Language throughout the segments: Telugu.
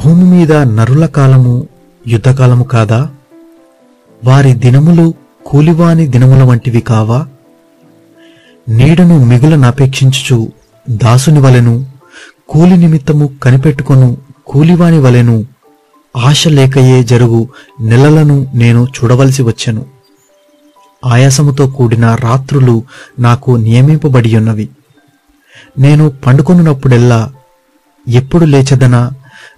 భూమి మీద నరుల కాలము యుద్ధకాలము కాదా? వారి దినములు కూలివాని దినముల వంటివి కావా? నీడను మిగులనపేక్షించుచు దాసుని వలెను, కూలి నిమిత్తము కనిపెట్టుకొను కూలివాని వలెను ఆశ లేకయే జరుగు నెలలను నేను చూడవలసి వచ్చెను. ఆయాసముతో కూడిన రాత్రులు నాకు నియమింపబడి ఉన్నవి. నేను పండుకొనున్నప్పుడెల్లా ఎప్పుడు లేచెదనా,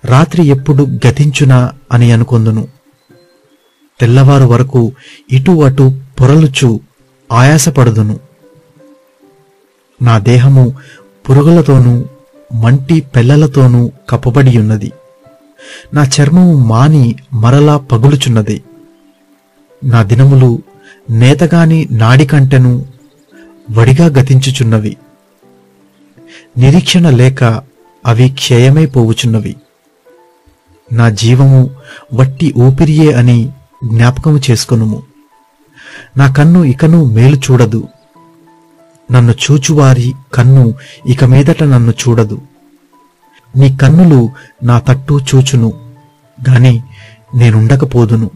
రాత్రి ఎప్పుడు గతించునా అని అనుకొందును. తెల్లవారు వరకు ఇటు అటు పొరలుచు ఆయాసపడుదును. నా దేహము పురుగులతోనూ మంటి పెళ్లలతోనూ కప్పబడి ఉన్నది. నా చర్మము మాని మరలా పగులుచున్నది. నా దినములు నేతగాని నాడి కంటెను వడిగా గతించుచున్నవి. నిరీక్షణ లేక అవి క్షయమైపోవుచున్నవి. నా జీవము వట్టి ఊపిరియే అని జ్ఞాపకము చేసుకొనుము. నా కన్ను ఇకను మేలు చూడదు. నన్ను చూచువారి కన్ను ఇక మీదట నన్ను చూడదు. నీ కన్నులు నా తట్టు చూచును గాని నేనుండకపోదును.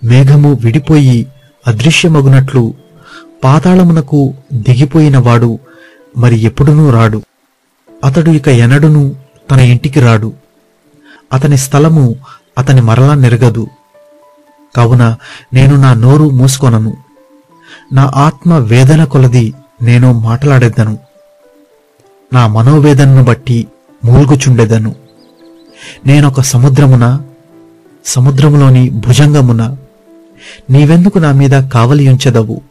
మేఘము విడిపోయి అదృశ్యమగునట్లు పాతాళమునకు దిగిపోయినవాడు మరి ఎప్పుడునూ రాడు. అతడు ఇక ఎన్నడునూ తన ఇంటికి రాడు. అతని స్థలము అతని మరలా నెరగదు. కావున నేను నా నోరు మూసుకొనను. నా ఆత్మ వేదన కొలది నేను మాట్లాడేదను. నా మనోవేదనను బట్టి మూల్గుచుండెదను. నేనొక సముద్రమున, సముద్రములోని భుజంగమున. నీవెందుకు నా మీద కావలి ఉంచెదవు?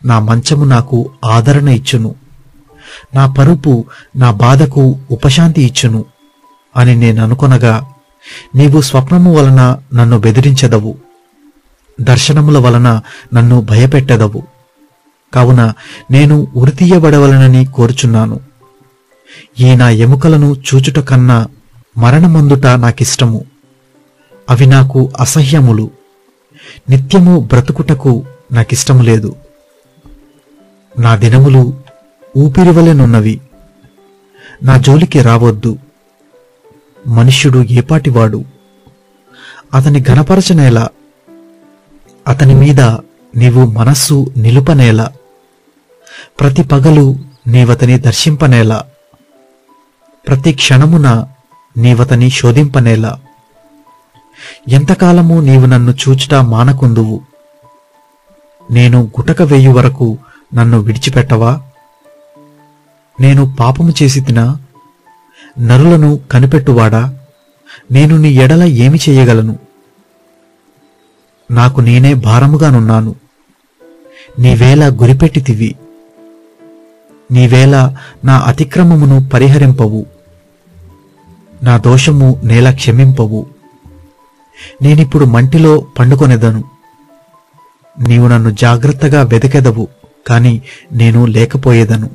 నా మంచము నాకు ఆదరణ ఇచ్చును. నా పరుపు నా బాధకు ఉపశాంతి ఇచ్చును అని నేననుకొనగా, నీవు స్వప్నము వలన నన్ను బెదిరించెదవు, దర్శనముల వలన నన్ను భయపెట్టెదవు. కావున నేను ఉరితీయబడవలనని కోరుచున్నాను. ఈ నా ఎముకలను చూచుట కన్నా మరణమందుట నాకిష్టము. అవి నాకు అసహ్యములు. నిత్యము బ్రతుకుటకు నాకిష్టము లేదు. నా దినములు ఊపిరివలెనున్నవి. నా జోలికి రావద్దు. మనుష్యుడు ఏపాటివాడు? అతని ఘనపరచనేలా? అతని మీద నీవు మనస్సు నిలుపనేలా? ప్రతి పగలు నీవతని దర్శింపనేలా? ప్రతి క్షణమున నీవతని శోధింపనేలా? ఎంతకాలము నీవు నన్ను చూచుట మానకుందువు? నేను గుటక వేయు వరకు నన్ను విడిచిపెట్టవా? నేను పాపము చేసి తినా? నరులను కనిపెట్టువాడా? నేను నీ ఎడల ఏమి చేయగలను? నాకు నేనే భారముగానున్నాను. నీవేళ గురిపెట్టితివి. నీవేళ నా అతిక్రమమును పరిహరింపవు. నా దోషము నేల క్షమింపవు. నేనిప్పుడు మంటిలో పండుకొనెదను. నీవు నన్ను జాగ్రత్తగా వెదకెదవు, కాని నేను లేకపోయేదను.